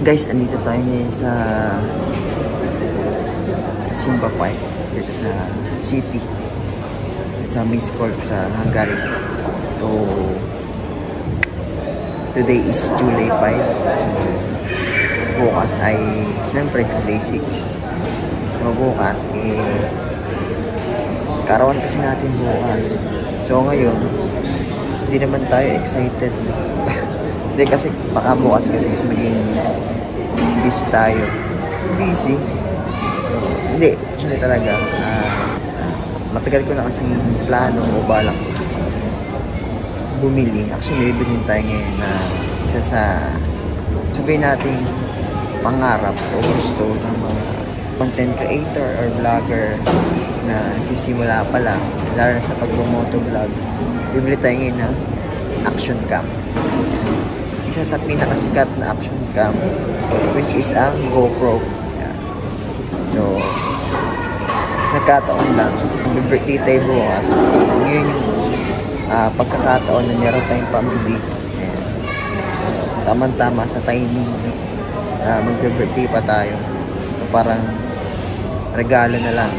Guys, andito tayo ngayon sa Simba Park dito sa city, sa Miskolc sa Hungary. So today is July 5, so bukas ay syempre July 6. So bukas karawan kasi natin bukas. So ngayon hindi naman tayo excited. Hindi kasi baka bukas kasi maging busy tayo. Busy? Hindi. Actually talaga. Matagal ko na kasing plano o balak bumili. Actually, bibilin tayo ngayon na isa sa sabihin natin pangarap o gusto ng mga content creator or vlogger na nagsisimula pa lang. Lalo na sa pag-motovlog. Bibili tayo ngayon ng action cam. Isa sa pinakasikat na action cam, which is ang GoPro. Yeah. So nagkataon lang, mag-birthday tayo bukas. Ngayon yung pagkakataon na meron tayong pamili. So tamang-tama sa timing, mag-birthday pa tayo. So, parang regalo na lang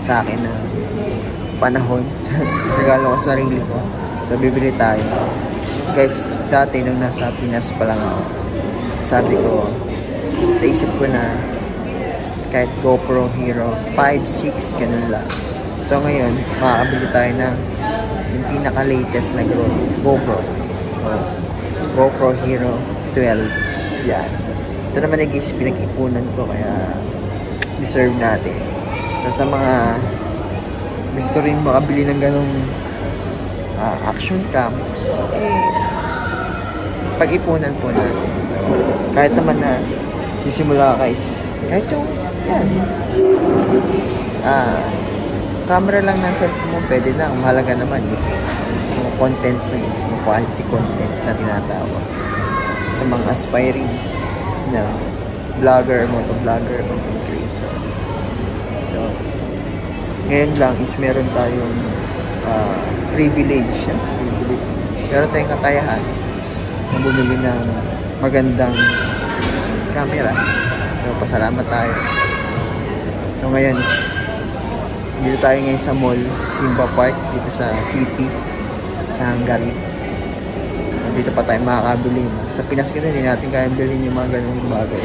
sa akin na panahon. Regalo ko sa sarili ko. So bibili tayo. Guys, dati nung nasa Pinas pa lang ako, sabi ko, naisip ko na kahit GoPro Hero 5, 6, ganun lang. So ngayon, makakabili tayo ng yung pinaka-latest na GoPro. GoPro Hero 12. Yan. Ito naman nag-isip, pinag-ipunan ko, kaya deserve natin. So sa mga gusto rin makabili ng ganung action cam, pag-ipunan po natin. Kahit naman na sisimula ka guys, kahit yung yan camera lang ng cellphone mo, pwede na. Ang mahalaga naman is yung content mo, yung quality content na tinatawag sa mga aspiring na vlogger, motovlogger, content creator. So ngayon lang is meron tayong privilege. Meron tayong kakayahan na bumili ng magandang camera. So pasalamat tayo. So ngayon dito tayo ngayon sa mall, Simba Park, dito sa city, sa Hungary. Dito pa tayo makakabili. Sa Pinas kasi hindi natin kaya bilhin yung mga ganung bagay.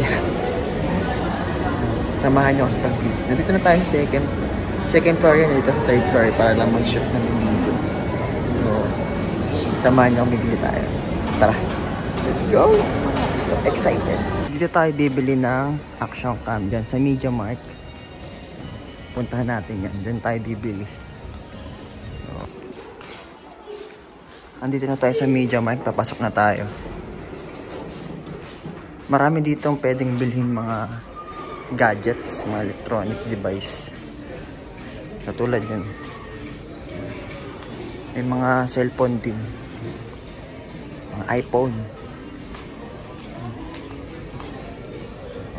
Samahan nyo ako sa pag-view. Nandito na tayo sa second floor yan, dito sa third floor para lang mag-shoot ng video. So samahan nyo, bibili tayo. Tara, let's go! So excited. Dito tayo bibili ng action cam dyan sa Media Markt. Puntahan natin yan. Dyan tayo bibili. So, andito na tayo sa Media Markt. Papasok na tayo. Marami dito ang pwedeng bilhin mga gadgets, mga electronic device. Katulad yan. May mga cellphone din. Mga iPhone.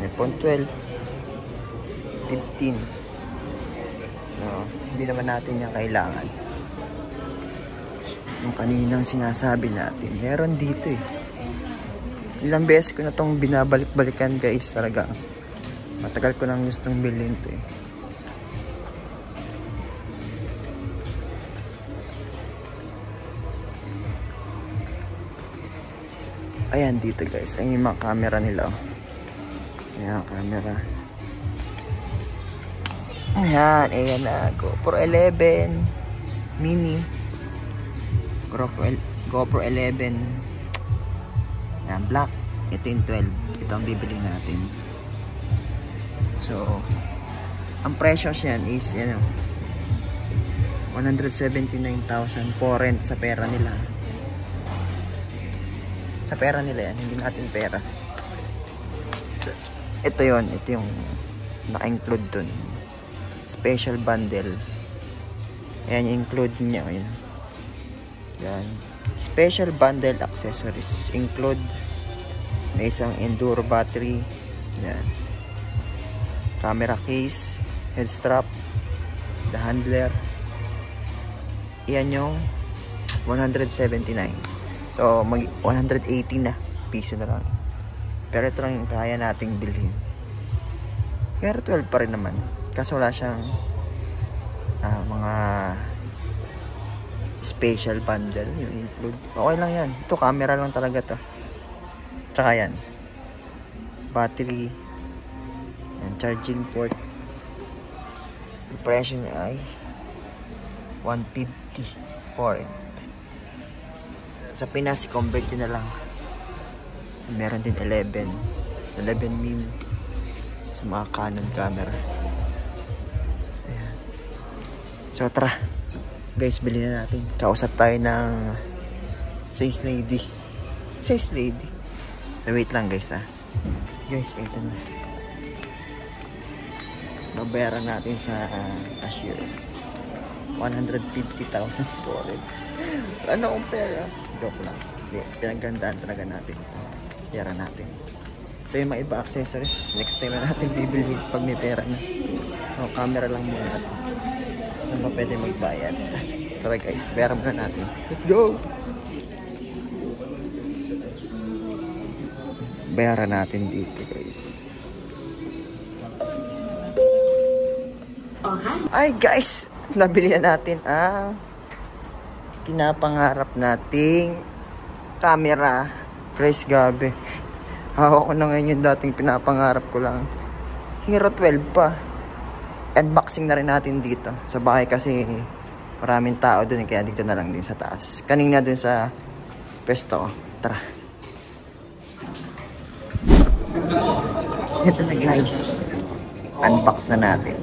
iPhone 12. 15. So, hindi naman natin yan kailangan. Yung kaninang sinasabi natin, meron dito eh. Ilang beses ko na itong binabalik-balikan guys. Talaga. Matagal ko nang gustong bilhin ito eh. Ayan dito guys. Ayan yung mga camera nila. Ayan camera. Ayan. Ayan na. GoPro 11 Mini. GoPro 11. Ayan. Black. Ito yung 12. Ito ang bibili natin. So, ang presyo yan is yan, 179,000 foreign sa pera nila. Sa pera nila yan, hindi natin pera. Ito yon, ito yung naka-include dun. Special bundle. Ayan yung include niya. Ayan. Yan. Special bundle accessories. Include may isang enduro battery. Yan. Camera case, head strap, the handler. Iyan yung 179. So, mag 180 na piso na lang. Pero ito lang yung kaya nating bilhin. Pero 12 pa rin naman. Kaso wala siyang mga special bundle yung include. Okay lang yan. Ito camera lang talaga to. Tsaka yan. Battery. Yan, charging port. Yung presyo niya ay 150 foreign. Sa Pinas, i-convert yun na lang. Meron din 11 mm sa mga Canon camera. Ayan. So tara guys, bilhin na natin. Kausap tayo ng sales lady. So wait lang guys Guys, ito na. Babayaran natin sa cashier. 150,000 foreign. Wala na akong pera. Joke lang. Hindi, pinagandaan talaga natin. Pera natin. So yung mga iba accessories, next time na natin bibili pag may pera na. So, camera lang muna natin. Saan ba pwede magbayad? Tara guys, pera muna natin. Let's go! Bayaran natin dito guys. Ay guys, nabili na natin ang pinapangarap nating camera. Praise gabi. Hawak ko na ngayon yung dating pinapangarap ko lang. Hero 12 pa. Unboxing na rin natin dito. Sa bahay kasi maraming tao dun, kaya dito na lang din sa taas. Kanina dun sa pwesto ko. Tara. Ito na guys. Unbox na natin.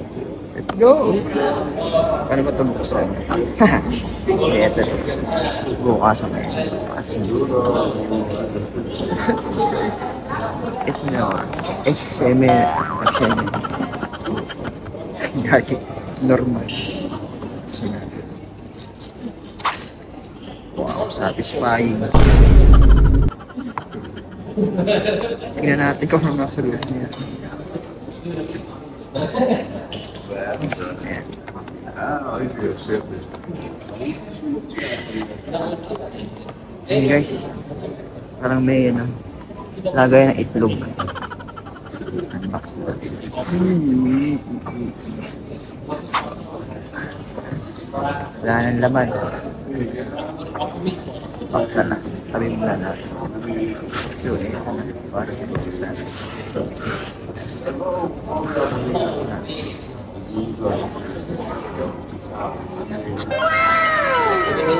Let's go! Paano ba ito buksan? Ito. Bukas ako. SML. Gagi. Normal. Wow, satisfying. Tingnan natin kung ano nasa loob niya. Ayan guys, parang may lagay ng itlog. Unbox na. Wala nang laman. Box na lang. Tabi mo na natin. So, parang buksan.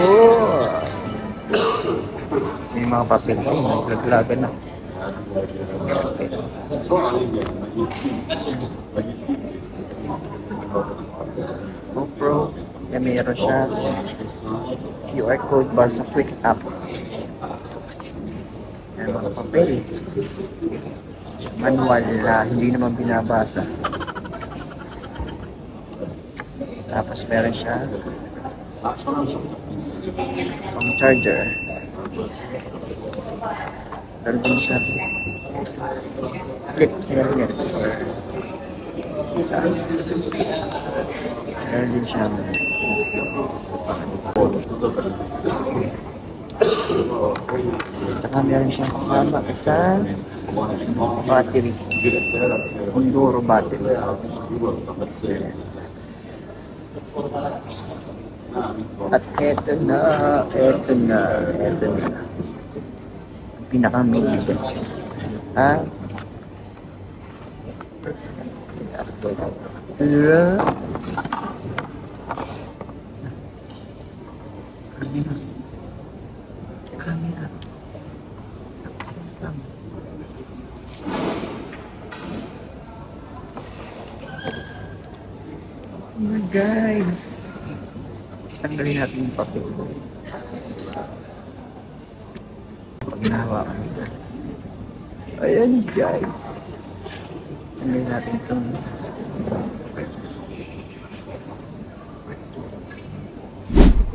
Oh! May mga papel ko, naglaglagan na. GoPro, meron siya QR code bar sa quick app. Yan mga papel. Manual na hindi naman binabasa. Tapos meron siya pang charger. Meron din siya clip sa ganyan. Isa. Meron din siya saka meron siya kasama isang battery. Enduro battery. At eto na. Pinaka-main. Camera. Oh guys. Tanggalin natin yung papel. Pag nahawakan ito. Ayan guys. Tanggalin natin itong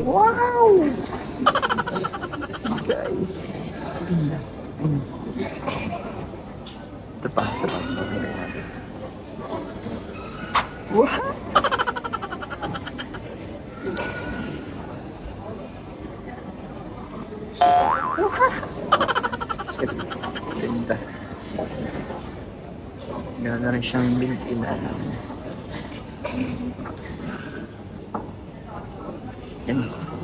wow! Guys. Ito pa. Tanggalin natin. Wow! Ganda. Meron na rin siyang built-in yan,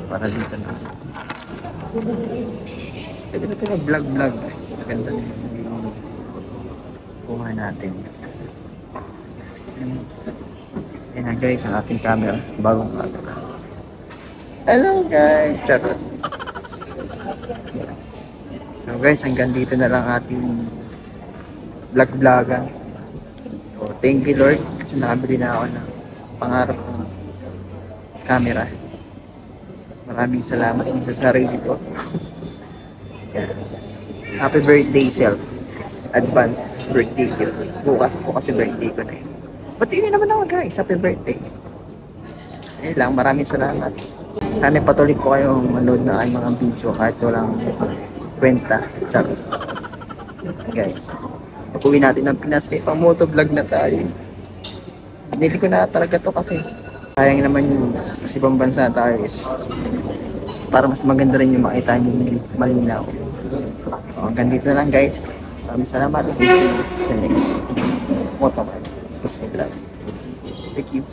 para dito na. Pwede na ito na vlog. Maganda na yung kuha natin. Yan na guys, ang ating camera. Bagong camera. Hello guys! Charot! So guys, hanggang dito na lang ating vlog-vlogan. So, thank you Lord kasi nakabili na ako ng pangarap ng camera. Maraming salamat din sa sarili ko. Yeah. Happy birthday, self. Advance birthday gift. Bukas po kasi birthday ko na yun. But yun naman ako guys, happy birthday. Ayun lang, maraming salamat. Sana patuloy po kayong manood na ay mga video kahit walang kwenta. Charot. Guys, pag-uwi natin ng Pinas, may pang motovlog na tayo. Binili ko na talaga to kasi sayang naman yung kasi ibang bansa tayo is para mas maganda rin yung makita nyo malinaw. So, hanggang dito na lang guys. Maraming salamat. See you sa next motovlog. Thank you.